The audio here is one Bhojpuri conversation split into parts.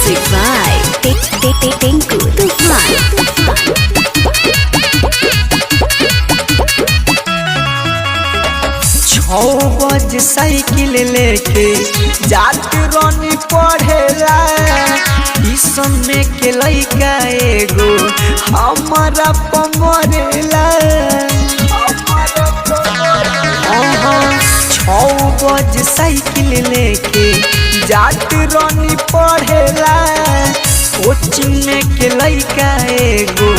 Music by Tinku Tufan. छौ बज साइकिल लेके जात रानी पढ़ेला ईसन में के लइका एगो हमारा पमरेला। छौ बज साइकिल लेके जात रानी पढ़ेला कोचिंग में के लइका एगो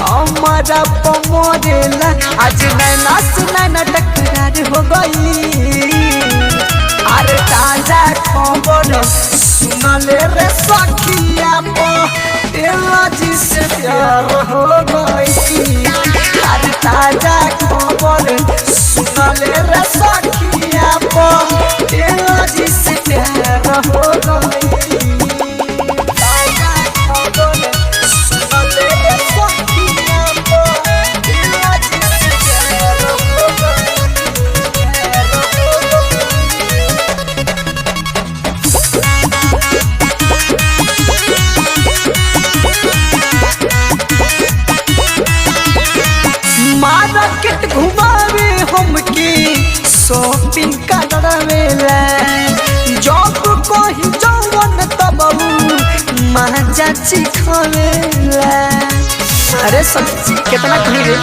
हमारा पमरेला। आज नैना से नैना टकरार हो गई अरे ताजा खबर सुनले रे सखिया पटेला जी से प्यार हो गई। अरे ताजा खबर सुनले रे सखिया पटेला जी से प्यार हो गई। मार्केट घुमावे हमके शॉपिंग करावेला जब कहीं जवन तब माजा चिखावेला। अरे सच्ची कितना कहीं रे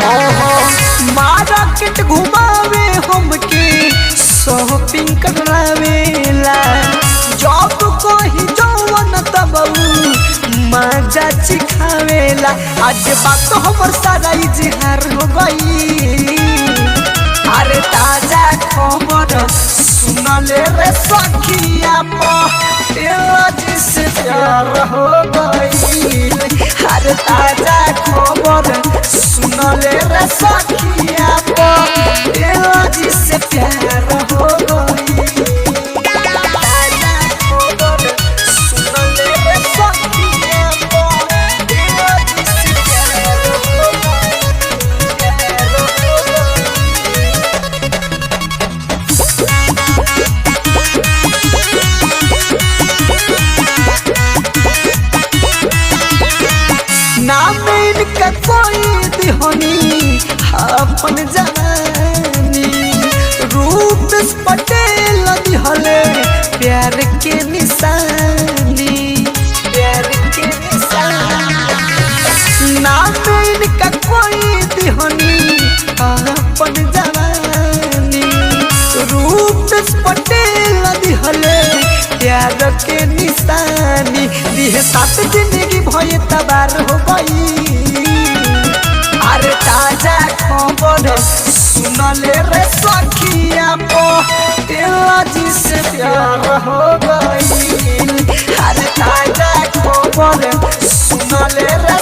मार्केट घुमावे हमके शॉपिंग करावेला जब कहीं जवन तब माजा चिखावेला। आज बात हमर सारा इजहार हो गई अरे ताजा खबर सुनले रे सखिया पटेला जी से प्यार हो गई। अरे ताजा खबर सुनले रे सखिया पटेला जी से प्यार हो गई। नाम इनका कोई दिहोनी अपन जवानी रूप पटेल दिहले प्यार के निशानी प्यार के निशानी। नाम इनका कोई दिहोनी अपन जवानी रूप पटेल दिहले प्यार के निशानी। दिहे सात जिंदगी भये तबार हो गई अरे ताजा खबर सुनले रे सखिया पटेला जी से प्यार हो गई। अरे ताजा खबर सुनले रे